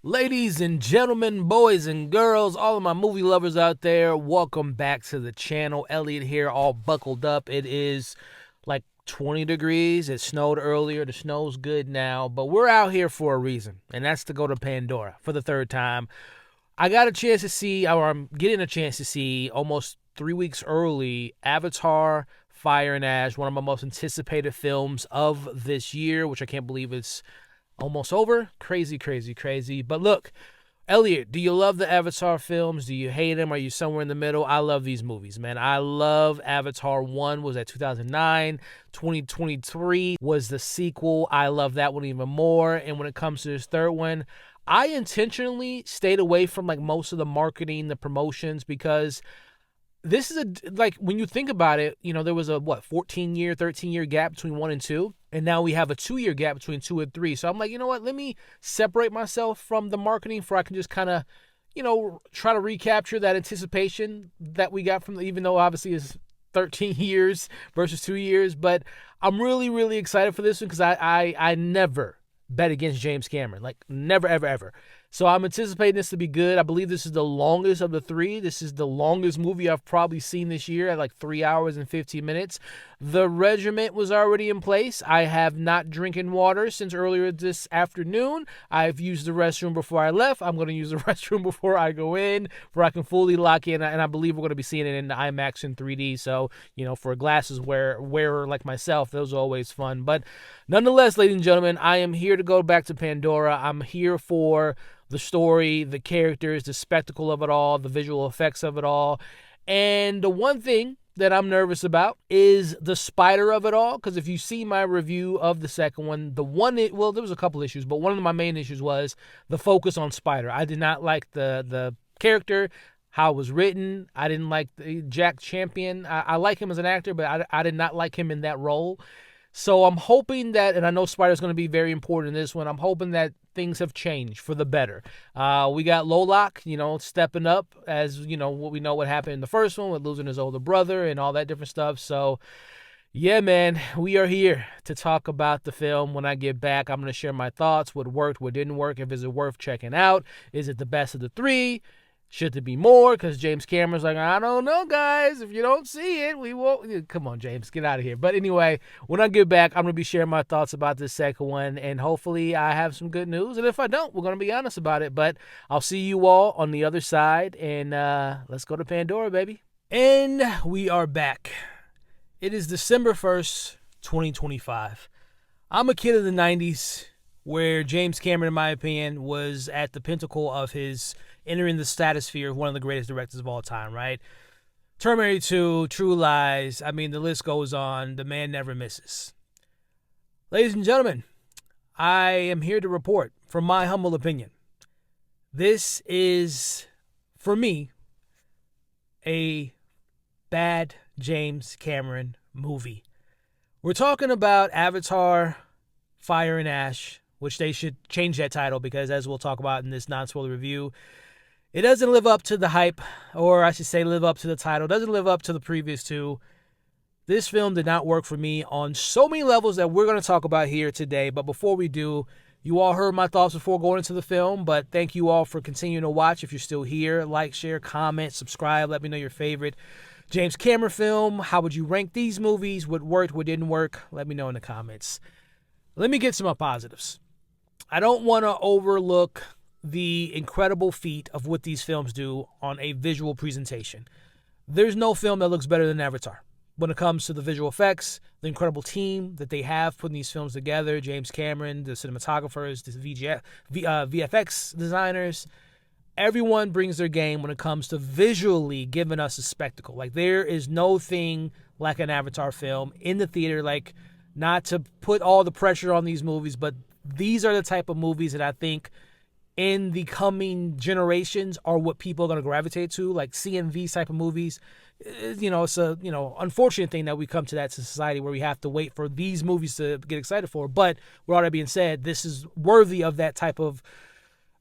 Ladies and gentlemen, boys and girls, all of my movie lovers out there, welcome back to the channel. Elliot here, all buckled up. It is like 20 degrees. It snowed earlier. The snow's good now, but we're out here for a reason, and that's to go to Pandora for the third time. I got a chance to see, or I'm getting a chance to see almost 3 weeks early, Avatar Fire and Ash, one of my most anticipated films of this year, which I can't believe it's almost over. Crazy, crazy, crazy. But look, Elliot, do you love the Avatar films? Do you hate them? Are you somewhere in the middle? I love these movies, man. I love Avatar 1 was at 2009. 2023 was the sequel. I love that one even more. And when it comes to this third one, I intentionally stayed away from like most of the marketing, the promotions, because this is like when you think about it, there was a 14-year, 13-year gap between 1 and 2, and now we have a 2-year gap between 2 and 3. So I'm like, you know what? Let me separate myself from the marketing for I can just kind of, try to recapture that anticipation that we got from even though obviously it's 13 years versus 2 years, but I'm really, really excited for this one because I never bet against James Cameron, like never, ever, ever. So I'm anticipating this to be good. I believe this is the longest of the three. This is the longest movie I've probably seen this year at like 3 hours and 15 minutes. The regiment was already in place. I have not drinking water since earlier this afternoon. I've used the restroom before I left. I'm going to use the restroom before I go in where I can fully lock in. And I believe we're going to be seeing it in the IMAX in 3D. So, for glasses wearer like myself, those are always fun. But nonetheless, ladies and gentlemen, I am here to go back to Pandora. I'm here for the story, the characters, the spectacle of it all, the visual effects of it all. And the one thing that I'm nervous about is the spider of it all, because if you see my review of the second one, there was a couple issues, but one of my main issues was the focus on Spider. I did not like the character, how it was written. I didn't like Jack Champion. I like him as an actor, but I did not like him in that role. So I'm hoping that, and I know Spider's going to be very important in this one, I'm hoping that things have changed for the better. We got Lolok, stepping up as, what happened in the first one with losing his older brother and all that different stuff. So, yeah, man, we are here to talk about the film. When I get back, I'm going to share my thoughts, what worked, what didn't work, if it's worth checking out. Is it the best of the three? Should there be more? Because James Cameron's like, I don't know, guys. If you don't see it, we won't. Come on, James, get out of here. But anyway, when I get back, I'm going to be sharing my thoughts about this second one. And hopefully I have some good news. And if I don't, we're going to be honest about it. But I'll see you all on the other side. And let's go to Pandora, baby. And we are back. It is December 1st, 2025. I'm a kid of the 90s where James Cameron, in my opinion, was at the pinnacle of his entering the stratosphere of one of the greatest directors of all time, right? Terminator 2, True Lies, I mean, the list goes on. The man never misses. Ladies and gentlemen, I am here to report, from my humble opinion, this is, for me, a bad James Cameron movie. We're talking about Avatar Fire and Ash, which they should change that title because, as we'll talk about in this non-spoiler review, it doesn't live up to the hype, or I should say live up to the title. It doesn't live up to the previous two. This film did not work for me on so many levels that we're going to talk about here today. But before we do, you all heard my thoughts before going into the film, but thank you all for continuing to watch. If you're still here, like, share, comment, subscribe. Let me know your favorite James Cameron film. How would you rank these movies? What worked, what didn't work? Let me know in the comments. Let me get some positives. I don't want to overlook the incredible feat of what these films do on a visual presentation. There's no film that looks better than Avatar. When it comes to the visual effects, the incredible team that they have putting these films together, James Cameron, the cinematographers, the VFX designers, everyone brings their game when it comes to visually giving us a spectacle. Like, there is no thing like an Avatar film in the theater, like, not to put all the pressure on these movies, but these are the type of movies that I think in the coming generations are what people are going to gravitate to, like seeing these type of movies. It's a, unfortunate thing that we come to that society where we have to wait for these movies to get excited for. But with all that being said, this is worthy of that type of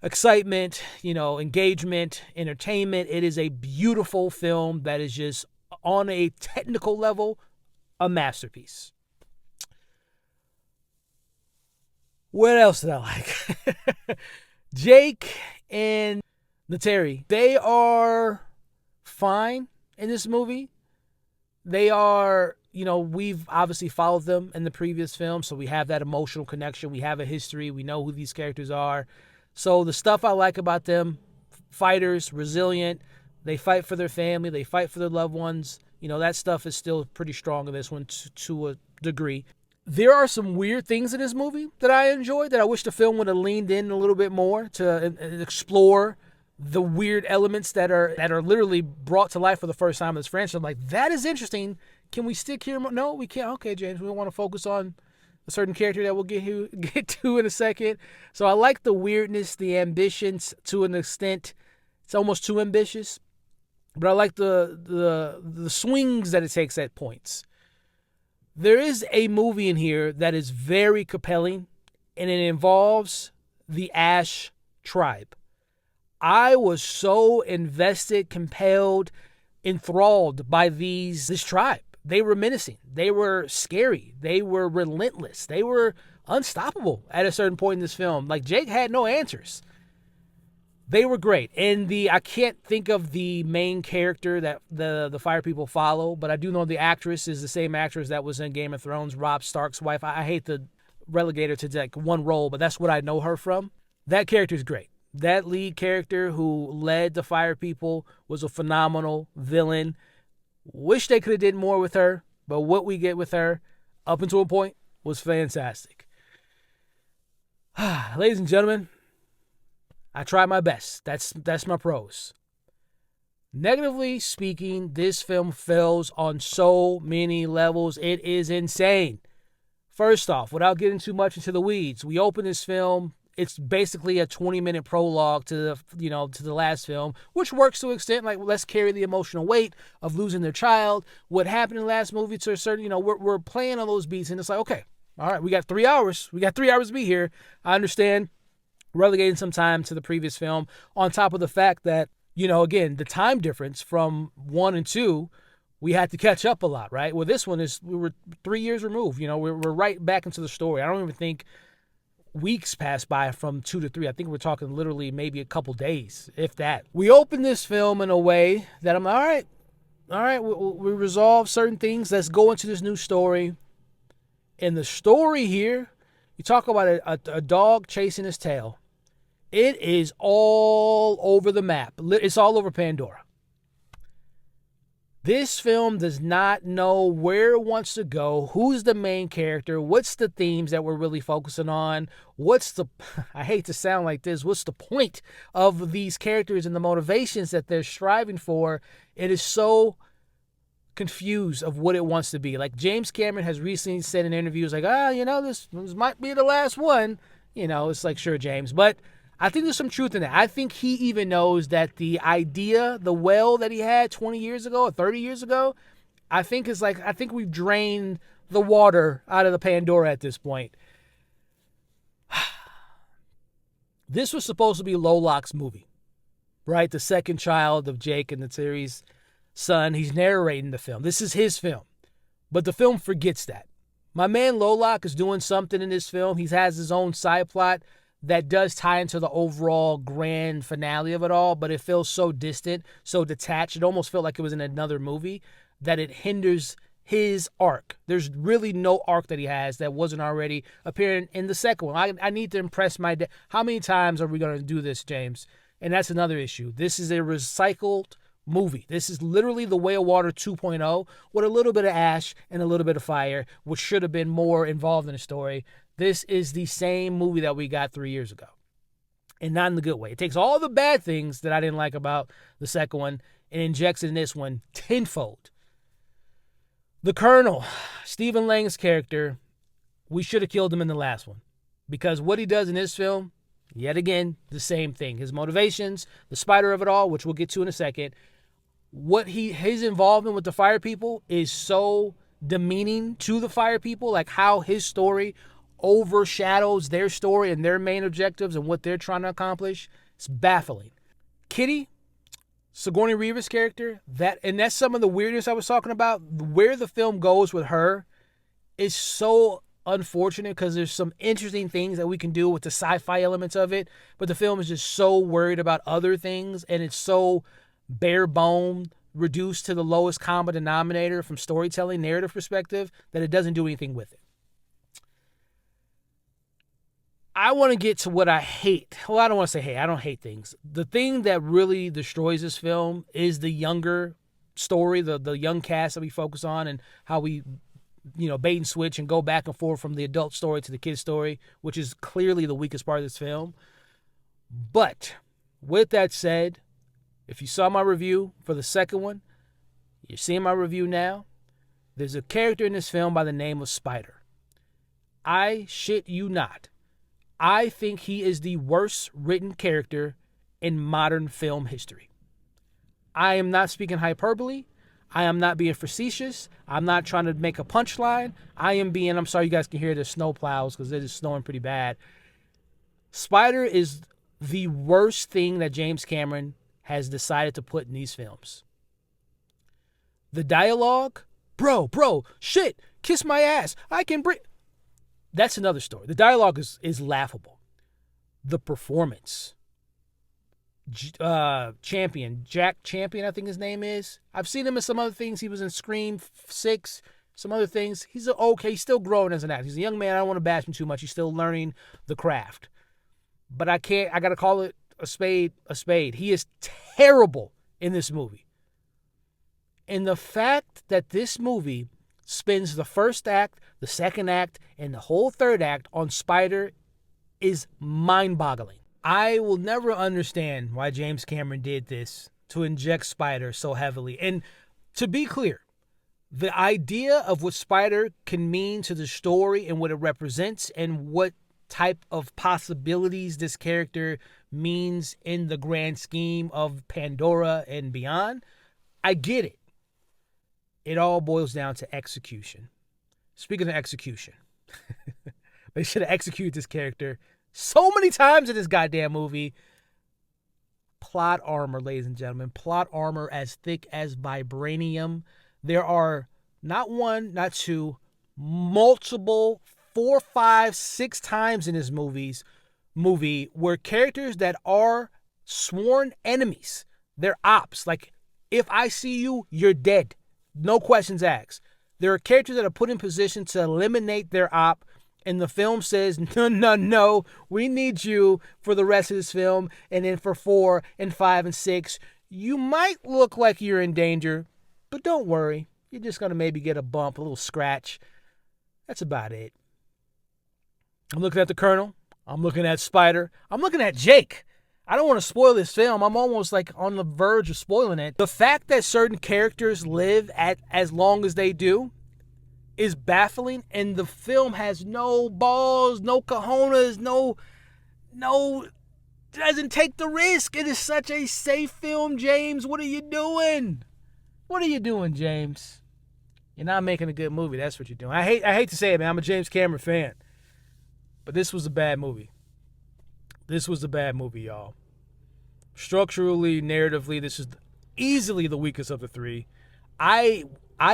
excitement, engagement, entertainment. It is a beautiful film that is just on a technical level, a masterpiece. What else did I like? Jake and Nateri, they are fine in this movie. They are, we've obviously followed them in the previous film, so we have that emotional connection. We have a history. We know who these characters are. So the stuff I like about them, fighters, resilient, they fight for their family, they fight for their loved ones. That stuff is still pretty strong in this one to a degree. There are some weird things in this movie that I enjoyed that I wish the film would have leaned in a little bit more to explore the weird elements that are literally brought to life for the first time in this franchise. I'm like, that is interesting. Can we stick here? No, we can't. Okay, James, we don't want to focus on a certain character that we'll get to in a second. So I like the weirdness, the ambitions to an extent. It's almost too ambitious, but I like the swings that it takes at points. There is a movie in here that is very compelling, and it involves the Ash tribe. I was so invested, compelled, enthralled by this tribe. They were menacing. They were scary. They were relentless. They were unstoppable at a certain point in this film. Like, Jake had no answers. They were great. And I can't think of the main character that the fire people follow, but I do know the actress is the same actress that was in Game of Thrones, Robb Stark's wife. I hate to relegate her to like one role, but that's what I know her from. That character is great. That lead character who led the fire people was a phenomenal villain. Wish they could have did more with her, but what we get with her, up until a point, was fantastic. Ladies and gentlemen, I tried my best. That's my pros. Negatively speaking, this film fails on so many levels. It is insane. First off, without getting too much into the weeds, we open this film. It's basically a 20-minute prologue to the last film, which works to an extent. Like, let's carry the emotional weight of losing their child. What happened in the last movie to a certain, we're playing on those beats, and it's like, okay, all right, we got 3 hours. We got 3 hours to be here. I understand relegating some time to the previous film, on top of the fact that, again, the time difference from 1 and 2, we had to catch up a lot, right? Well, this one we were 3 years removed. We're right back into the story. I don't even think weeks passed by from 2 to 3. I think we're talking literally maybe a couple days, if that. We open this film in a way that I'm all right, we resolve certain things. Let's go into this new story. And the story here, you talk about a dog chasing his tail. It is all over the map. It's all over Pandora. This film does not know where it wants to go, who's the main character, what's the themes that we're really focusing on, I hate to sound like this, what's the point of these characters and the motivations that they're striving for. It is so confused of what it wants to be. Like, James Cameron has recently said in interviews, like, this might be the last one. It's like, sure, James, but I think there's some truth in that. I think he even knows that the idea, the well that he had 20 years ago or 30 years ago, I think we've drained the water out of the Pandora at this point. This was supposed to be Lolak's movie, right? The second child of Jake and Nateri's son. He's narrating the film. This is his film. But the film forgets that. My man Lolak is doing something in this film. He has his own side plot that does tie into the overall grand finale of it all, but it feels so distant, so detached. It almost felt like it was in another movie, that it hinders his arc. There's really no arc that he has that wasn't already appearing in the second one. I need to impress my dad. How many times are we going to do this, James? And that's another issue. This is a recycled movie. This is literally The Way of Water 2.0 with a little bit of ash and a little bit of fire, which should have been more involved in the story. This is the same movie that we got 3 years ago, and not in the good way. It takes all the bad things that I didn't like about the second one and injects it in this one tenfold. The Colonel, Stephen Lang's character, we should have killed him in the last one, because what he does in this film, yet again, the same thing. His motivations, the spider of it all, which we'll get to in a second, his involvement with the fire people is so demeaning to the fire people, like how his story overshadows their story and their main objectives and what they're trying to accomplish. It's baffling. Kitty, Sigourney Weaver's character, that's some of the weirdness I was talking about. Where the film goes with her is so unfortunate because there's some interesting things that we can do with the sci-fi elements of it, but the film is just so worried about other things, and it's so bare bone, reduced to the lowest common denominator from storytelling narrative perspective, that it doesn't do anything with it. I want to get to what I hate. Well, I don't want to say hate. I don't hate things. The thing that really destroys this film is the younger story, the young cast that we focus on, and how we, bait and switch and go back and forth from the adult story to the kid story, which is clearly the weakest part of this film. But with that said, if you saw my review for the second one, you're seeing my review now. There's a character in this film by the name of Spider. I shit you not. I think he is the worst written character in modern film history. I am not speaking hyperbole. I am not being facetious. I'm not trying to make a punchline. I'm sorry you guys can hear the snow plows because it is snowing pretty bad. Spider is the worst thing that James Cameron has decided to put in these films. The dialogue, bro, shit, kiss my ass. I can breathe. That's another story. The dialogue is laughable. The performance. Jack Champion, I think his name is. I've seen him in some other things. He was in Scream 6, some other things. He's he's still growing as an actor. He's a young man. I don't want to bash him too much. He's still learning the craft. But I got to call it a spade. He is terrible in this movie. And the fact that this movie spends the first act, the second act, and the whole third act on Spider is mind-boggling. I will never understand why James Cameron did this to inject Spider so heavily. And to be clear, the idea of what Spider can mean to the story and what it represents and what type of possibilities this character means in the grand scheme of Pandora and beyond, I get it. It all boils down to execution. Speaking of execution, they should have executed this character so many times in this goddamn movie. Plot armor, ladies and gentlemen. Plot armor as thick as vibranium. There are not one, not two, multiple, 4, 5, 6 times in this movie where characters that are sworn enemies, they're ops. Like, if I see you, you're dead. No questions asked. There are characters that are put in position to eliminate their op, and the film says, no, we need you for the rest of this film, and then for 4 and 5 and 6, you might look like you're in danger, but don't worry. You're just going to maybe get a bump, a little scratch. That's about it. I'm looking at the Colonel. I'm looking at Spider. I'm looking at Jake. I don't want to spoil this film. I'm almost like on the verge of spoiling it. The fact that certain characters live at as long as they do is baffling, and the film has no balls, no cojones, no, doesn't take the risk. It is such a safe film, James. What are you doing? What are you doing, James? You're not making a good movie. That's what you're doing. I hate to say it, man. I'm a James Cameron fan, but this was a bad movie. This was a bad movie, y'all. Structurally, narratively, this is easily the weakest of the three. I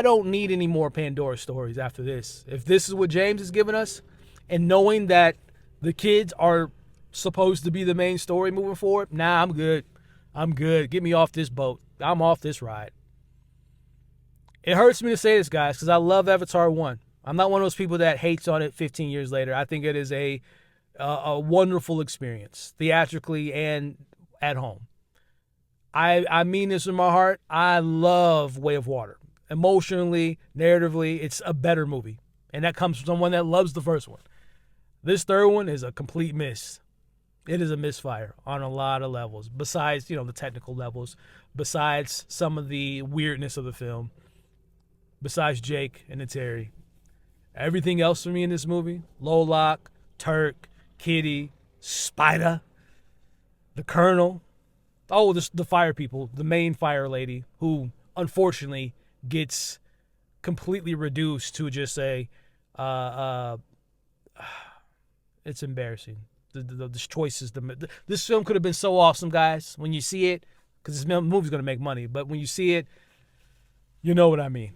don't need any more Pandora stories after this. If this is what James is giving us, and knowing that the kids are supposed to be the main story moving forward, nah, I'm good. I'm good. Get me off this boat. I'm off this ride. It hurts me to say this, guys, because I love Avatar 1. I'm not one of those people that hates on it 15 years later. I think it is a wonderful experience, theatrically and at home. I mean this in my heart. I love Way of Water. Emotionally, narratively, it's a better movie. And that comes from someone that loves the first one. This third one is a complete miss. It is a misfire on a lot of levels. Besides, the technical levels. Besides some of the weirdness of the film. Besides Jake and the Terry. Everything else for me in this movie, Lolak, Turk, Kitty, Spider, the Colonel. Oh, the fire people, the main fire lady, who unfortunately gets completely reduced to just it's embarrassing. The choices. This film could have been so awesome, guys. When you see it, because this movie's going to make money, but when you see it, you know what I mean.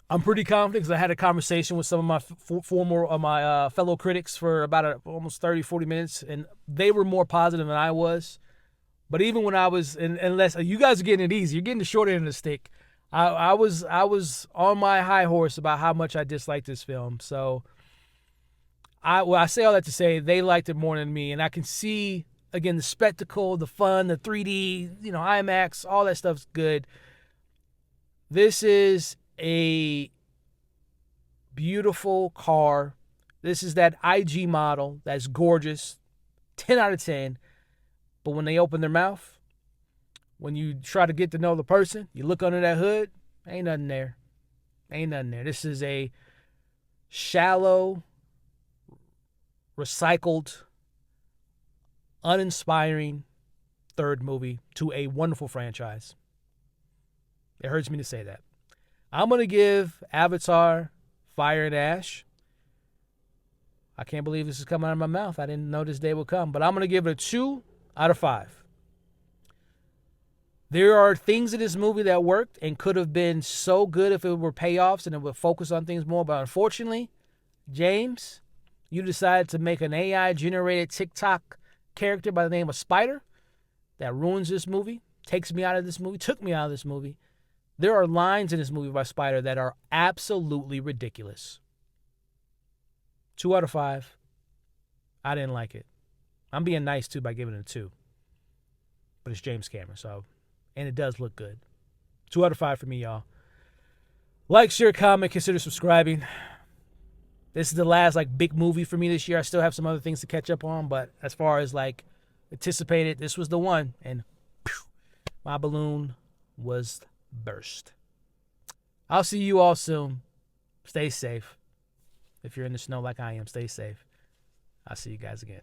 I'm pretty confident because I had a conversation with some of my former my fellow critics for about almost 30, 40 minutes, and they were more positive than I was. But even when I was, unless you guys are getting it easy, you're getting the short end of the stick. I was on my high horse about how much I disliked this film. So I say all that to say they liked it more than me, and I can see again the spectacle, the fun, the 3D, IMAX, all that stuff's good. This is a beautiful car. This is that IG model that's gorgeous, 10 out of 10. But when they open their mouth, when you try to get to know the person, you look under that hood, ain't nothing there. Ain't nothing there. This is a shallow, recycled, uninspiring third movie to a wonderful franchise. It hurts me to say that. I'm going to give Avatar Fire and Ash. I can't believe this is coming out of my mouth. I didn't know this day would come. But I'm going to give it a 2 out of 5. There are things in this movie that worked and could have been so good if it were payoffs and it would focus on things more. But unfortunately, James, you decided to make an AI-generated TikTok character by the name of Spider that ruins this movie, takes me out of this movie, took me out of this movie. There are lines in this movie by Spider that are absolutely ridiculous. 2 out of 5. I didn't like it. I'm being nice, too, by giving it a 2. But it's James Cameron, and it does look good. 2 out of 5 for me, y'all. Like, share, comment, consider subscribing. This is the last, big movie for me this year. I still have some other things to catch up on, but as far as, anticipated, this was the one. And my balloon was burst. I'll see you all soon. Stay safe. If you're in the snow like I am, stay safe. I'll see you guys again.